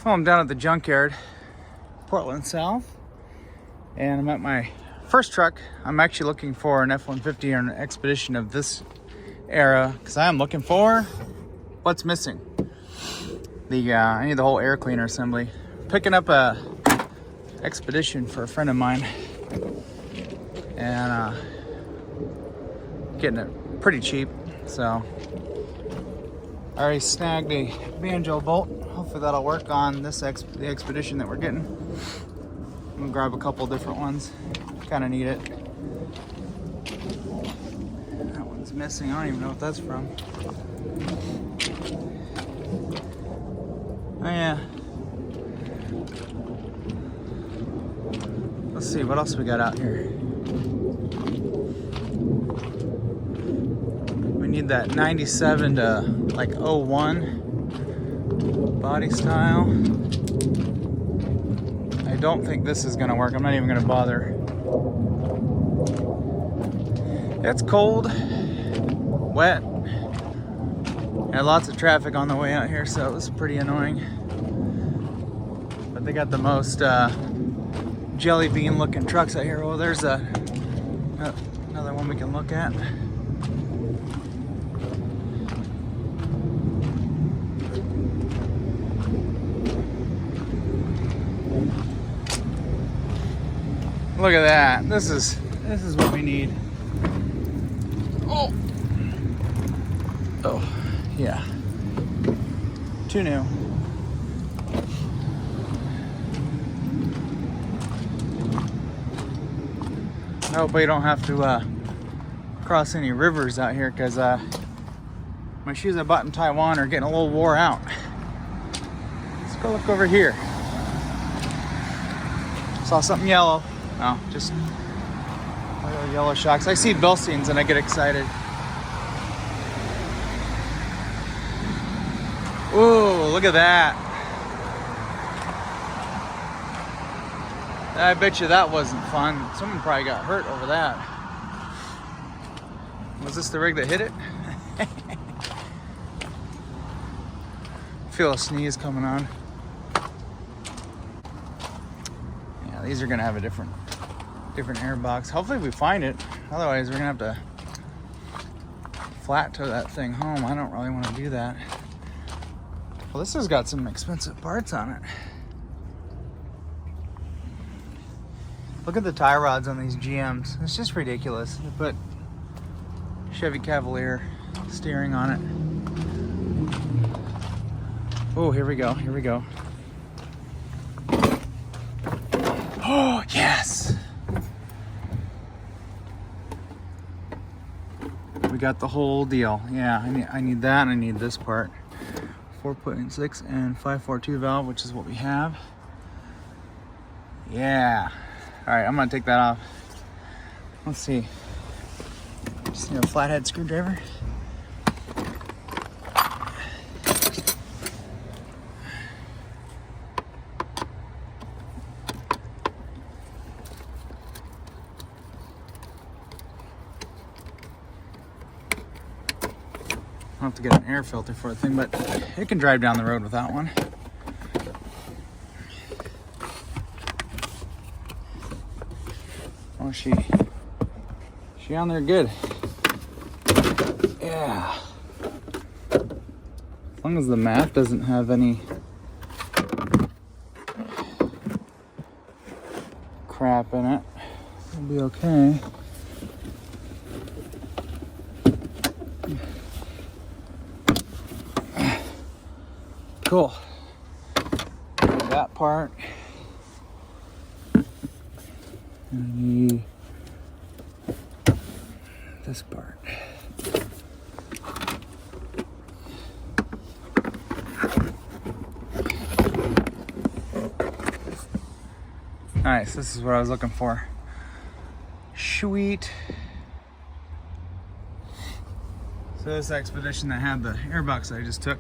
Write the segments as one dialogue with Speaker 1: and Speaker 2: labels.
Speaker 1: Well, I'm down at the Junkyard, Portland South, and I'm at my first truck. I'm actually looking for an F-150 or an Expedition of this era because I am looking for what's missing. I need the whole air cleaner assembly. Picking up a Expedition for a friend of mine, and getting it pretty cheap. So I already snagged a banjo bolt. Hopefully that'll work on this the Expedition that we're getting. I'm gonna grab a couple different ones. Kind of need it. That one's missing. I don't even know what that's from. Oh yeah. Let's see what else we got out here. We need that 97 to like 01 body style. I don't think this is gonna work. I'm not even gonna bother. It's cold, wet, and lots of traffic on the way out here, so it was pretty annoying. But they got the most jelly bean looking trucks out here. Well, there's another one we can look at. Look at that. This is what we need. Oh, yeah. Too new. I hope we don't have to cross any rivers out here because my shoes I bought in Taiwan are getting a little wore out. Let's go look over here. Saw something yellow. No, just little yellow shocks. I see Bilsteins and I get excited. Ooh, look at that. I bet you that wasn't fun. Someone probably got hurt over that. Was this the rig that hit it? Feel a sneeze coming on. Yeah, these are gonna have a different air box. Hopefully we find it. Otherwise we're gonna have to flat tow that thing home. I don't really want to do that. Well, this has got some expensive parts on it. Look at the tie rods on these GMs. It's just ridiculous. They put Chevy Cavalier steering on it. Oh, here we go. Here we go. Oh, yes. We got the whole deal. Yeah, I need that and I need this part. 4.6 and 542 valve, which is what we have. Yeah. All right, I'm gonna take that off. Let's see. Just need a flathead screwdriver. I'll have to get an air filter for the thing, but it can drive down the road without one. Oh, she on there good. Yeah. As long as the mat doesn't have any crap in it, it'll be okay. Cool. That part. I need this part. Nice, this is what I was looking for. Sweet. So this Expedition that had the airbox I just took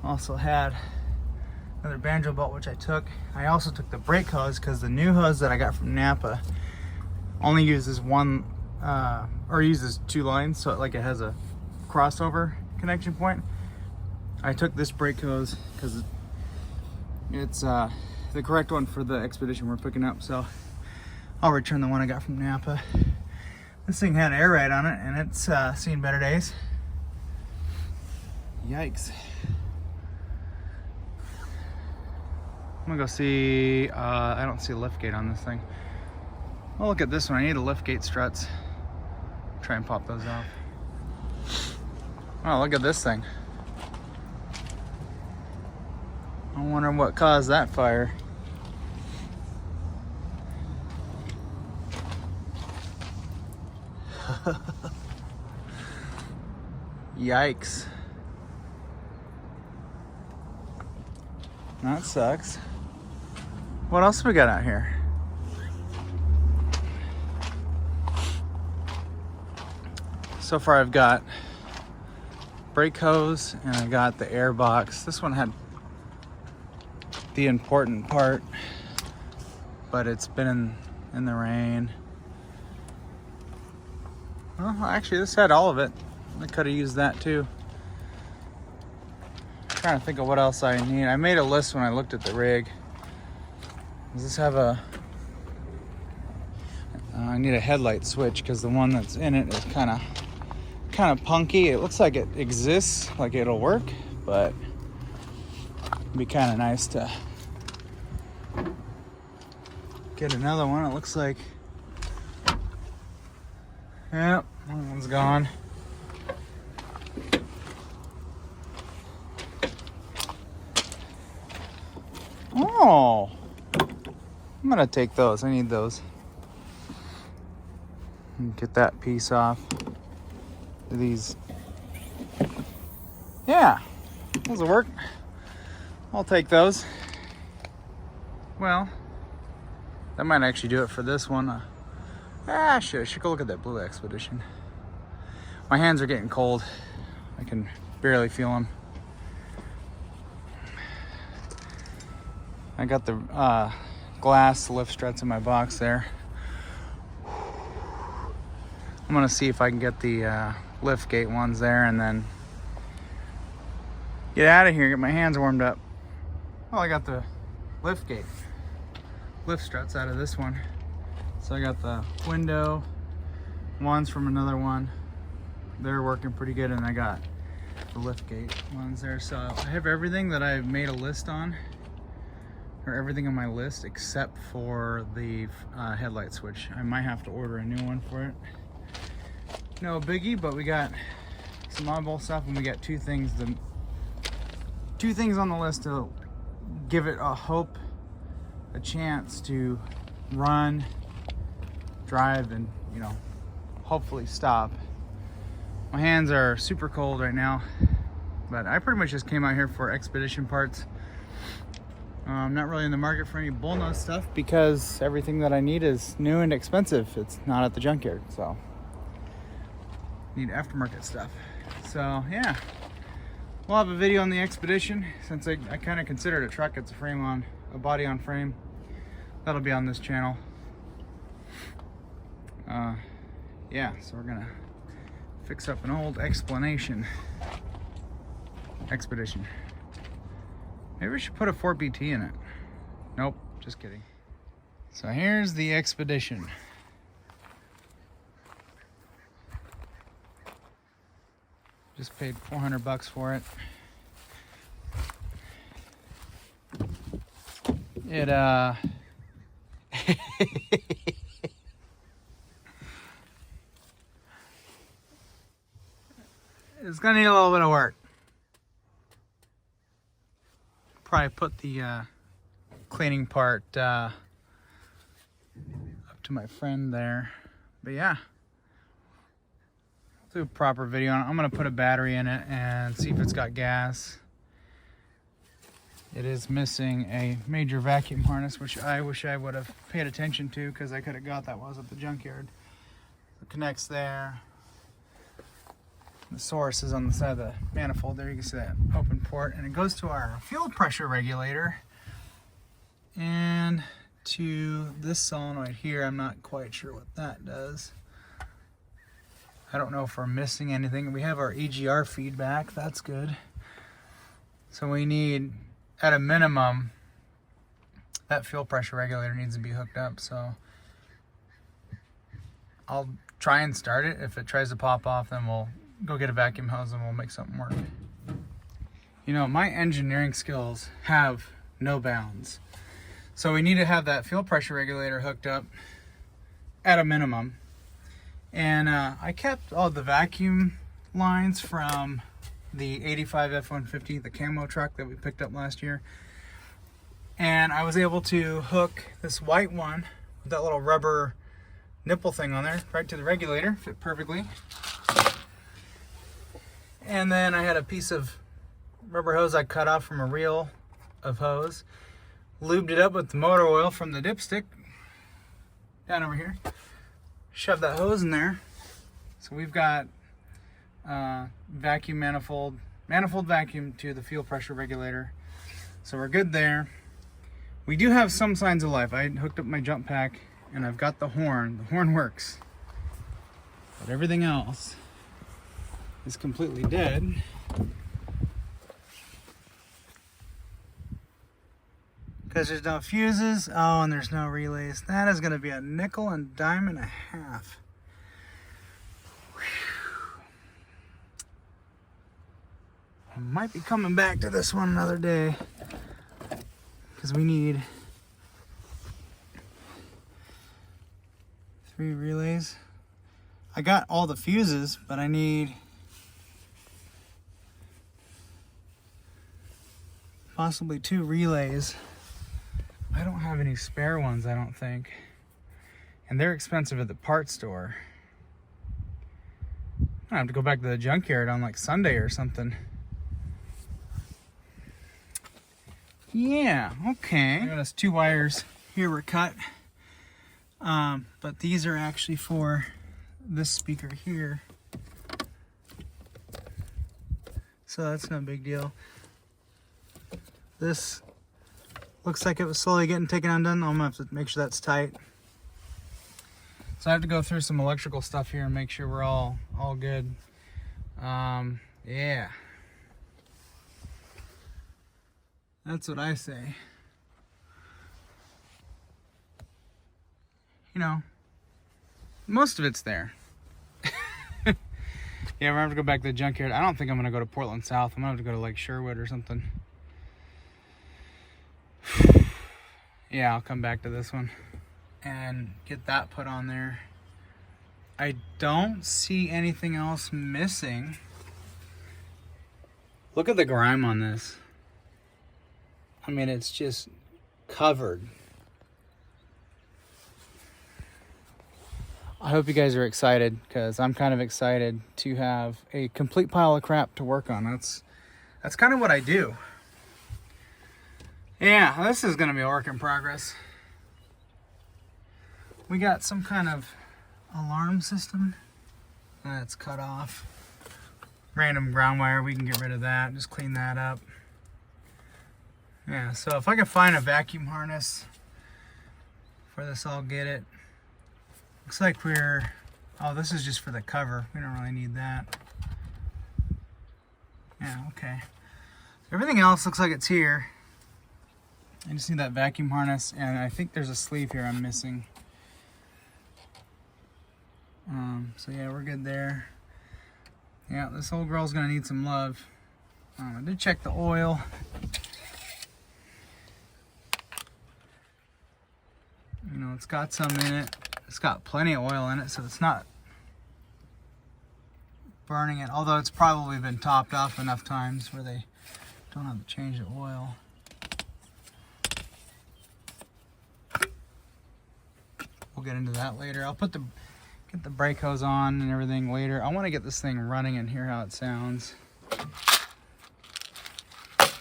Speaker 1: also had another banjo bolt, which I took. I also took the brake hose because the new hose that I got from Napa only uses one or uses two lines, so it has a crossover connection point. I took this brake hose because It's the correct one for the expedition we're picking up, so I'll return the one I got from Napa. This thing had air ride on it, and it's seen better days. Yikes. I'm gonna go see, I don't see a lift gate on this thing. Oh, look at this one. I need a lift gate struts. Try and pop those off. Oh, look at this thing. I wonder what caused that fire. Yikes. That sucks. What else we got out here? So far I've got brake hose and I got the air box. This one had the important part, but it's been in the rain. Well, actually this had all of it. I could have used that too. I'm trying to think of what else I need. I made a list when I looked at the rig. Does this have a... I need a headlight switch because the one that's in it is kind of punky. It looks like it exists, like it'll work, but it'd be kind of nice to get another one. It looks like, yep, one one's gone. Oh, I'm gonna take those. I need those. And get that piece off. These, yeah, those will work. I'll take those. Well, that might actually do it for this one. I should go look at that blue expedition. My hands are getting cold. I can barely feel them. I got the glass lift struts in my box there. I'm gonna see if I can get the lift gate ones there and then get out of here, get my hands warmed up. Well, I got the lift gate lift struts out of this one. So I got the window ones from another one. They're working pretty good, and I got the lift gate ones there. So I have everything that I've made a list on, or everything on my list except for the headlight switch. I might have to order a new one for it. No biggie, but we got some oddball stuff, and we got two things on the list to give it a chance to run, drive, and hopefully stop. My hands are super cold right now, but I pretty much just came out here for expedition parts. I'm not really in the market for any bullnose stuff because everything that I need is new and expensive. It's not at the junkyard, so need aftermarket stuff. So yeah, we'll have a video on the expedition since I kind of consider it a truck. It's a body on frame. That'll be on this channel. Yeah, so we're gonna fix up an old expedition. Maybe we should put a 4BT in it. Nope, just kidding. So here's the expedition. Just paid $400 for it. It it's gonna need a little bit of work. Probably put the cleaning part up to my friend there. But yeah, do a proper video on it. I'm gonna put a battery in it and see if it's got gas. It is missing a major vacuum harness, which I wish I would have paid attention to because I could have got that while I was at the junkyard. It connects there. The source is on the side of the manifold there. You can see that open port, and it goes to our fuel pressure regulator and to this solenoid here. I'm not quite sure what that does. I don't know if we're missing anything. We have our EGR feedback. That's good. So we need, at a minimum, that fuel pressure regulator needs to be hooked up. So I'll try and start it. If it tries to pop off, then we'll go get a vacuum hose and we'll make something work. You know, my engineering skills have no bounds. So we need to have that fuel pressure regulator hooked up at a minimum. And I kept all the vacuum lines from the 85 F-150, the camo truck that we picked up last year. And I was able to hook this white one with that little rubber nipple thing on there right to the regulator, fit perfectly. And then I had a piece of rubber hose I cut off from a reel of hose, lubed it up with the motor oil from the dipstick down over here, shoved that hose in there. So we've got vacuum manifold vacuum to the fuel pressure regulator. So we're good there. We do have some signs of life. I hooked up my jump pack and I've got the horn. The horn works. But everything else is completely dead. Because there's no fuses. Oh, and there's no relays. That is going to be a nickel and dime and a half. Whew. I might be coming back to this one another day. Because we need 3 relays. I got all the fuses, but I need possibly 2 relays. I don't have any spare ones, I don't think. And they're expensive at the parts store. I have to go back to the junkyard on like Sunday or something. Yeah, okay. I noticed 2 wires here were cut. But these are actually for this speaker here. So that's no big deal. This looks like it was slowly getting taken undone. I'm gonna have to make sure that's tight. So I have to go through some electrical stuff here and make sure we're all good. Yeah. That's what I say. You know, most of it's there. Yeah, we're gonna have to go back to the junkyard. I don't think I'm gonna go to Portland South. I'm gonna have to go to like Sherwood or something. Yeah, I'll come back to this one and get that put on there. I don't see anything else missing. Look at the grime on this. I mean, it's just covered. I hope you guys are excited, because I'm kind of excited to have a complete pile of crap to work on. That's kind of what I do. Yeah, this is going to be a work in progress. We got some kind of alarm system that's cut off. Random ground wire, we can get rid of that, just clean that up. Yeah, so if I can find a vacuum harness for this, I'll get it. Looks like oh, this is just for the cover. We don't really need that. Yeah, okay. Everything else looks like it's here. I just need that vacuum harness, and I think there's a sleeve here I'm missing. So yeah, we're good there. Yeah, this old girl's gonna need some love. I did check the oil. You know, it's got some in it. It's got plenty of oil in it, so it's not burning it. Although it's probably been topped off enough times where they don't have to change the oil. We'll get into that later. I'll get the brake hose on and everything later. I want to get this thing running and hear how it sounds.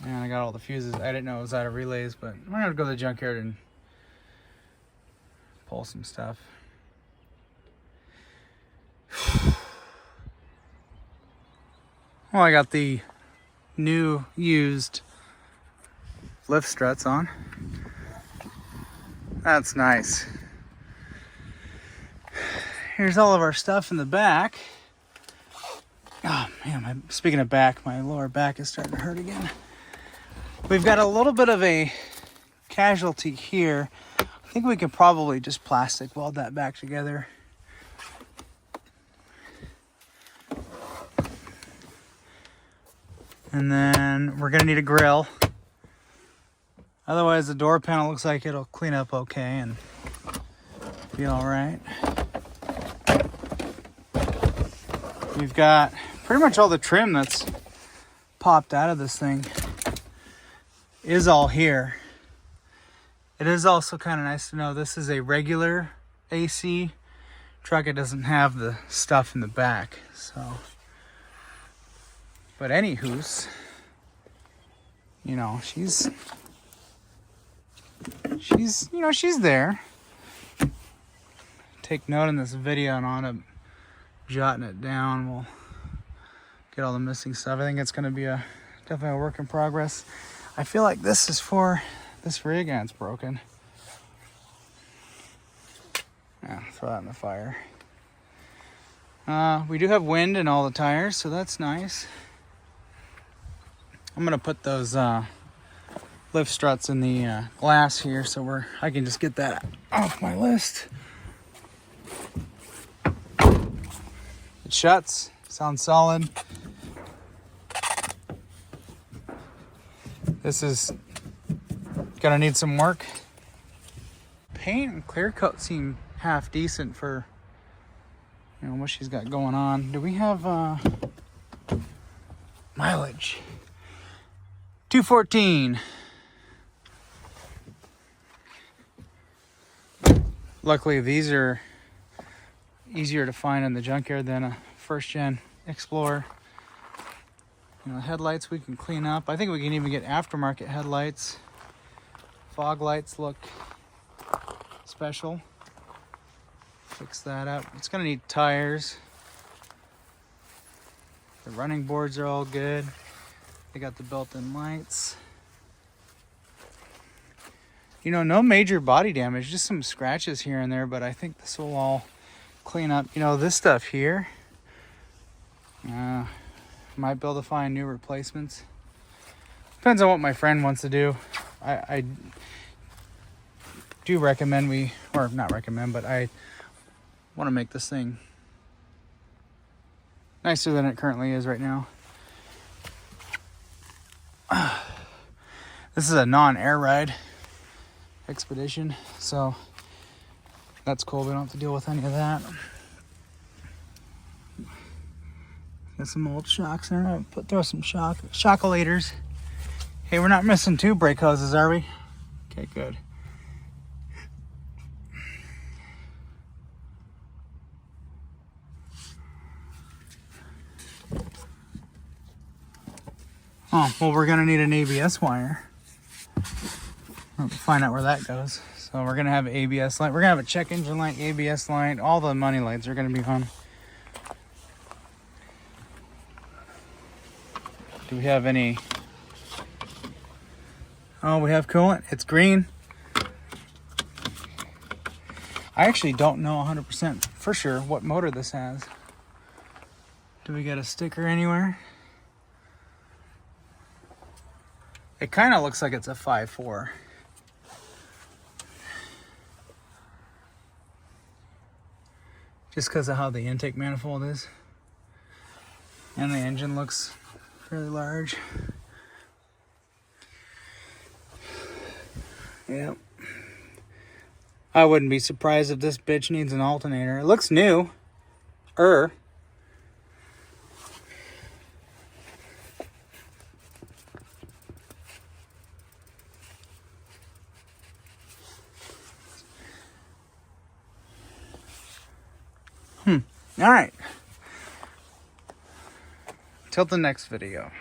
Speaker 1: And I got all the fuses. I didn't know it was out of relays, but I'm gonna go to the junkyard and pull some stuff. Well, I got the new used lift struts on. That's nice. Here's all of our stuff in the back. Oh man, speaking of back, my lower back is starting to hurt again. We've got a little bit of a casualty here. I think we could probably just plastic weld that back together. And then we're gonna need a grill. Otherwise the door panel looks like it'll clean up okay and be all right. We've got pretty much all the trim that's popped out of this thing is all here. It is also kind of nice to know this is a regular AC truck. It doesn't have the stuff in the back, so. But anywho's, you know, she's there. Take note in this video and on up jotting it down. We'll get all the missing stuff. I think it's gonna be definitely a work in progress. I feel like this is for this rig and it's broken. Yeah, throw that in the fire. We do have wind in all the tires, so that's nice. I'm gonna put those lift struts in the glass here, so I can just get that off my list. It shuts, sounds solid. This is gonna need some work. Paint and clear coat seem half decent for, you know, what she's got going on. Do we have mileage? 214. Luckily these are easier to find in the junkyard than a first gen Explorer. You know, headlights we can clean up. I think we can even get aftermarket headlights. Fog lights look special. Fix that up. It's gonna need tires. The running boards are all good. They got the built-in lights. You know, no major body damage, just some scratches here and there, but I think this will all clean up. You know, this stuff here, might be able to find new replacements. Depends on what my friend wants to do. I do recommend or not recommend, but I want to make this thing nicer than it currently is right now. This is a non-air ride expedition, so that's cool. We don't have to deal with any of that. Got some old shocks in there. Throw some shockulators. Hey, we're not missing two brake hoses, are we? Okay, good. Oh, well, we're gonna need an ABS wire. We'll find out where that goes. So we're gonna have an ABS light. We're gonna have a check engine light, ABS light. All the money lights are gonna be on. Do we have any? Oh, we have coolant. It's green. I actually don't know 100% for sure what motor this has. Do we get a sticker anywhere? It kind of looks like it's a 5.4. Just because of how the intake manifold is. And the engine looks fairly large. Yep. I wouldn't be surprised if this bitch needs an alternator. It looks new. All right. Till the next video.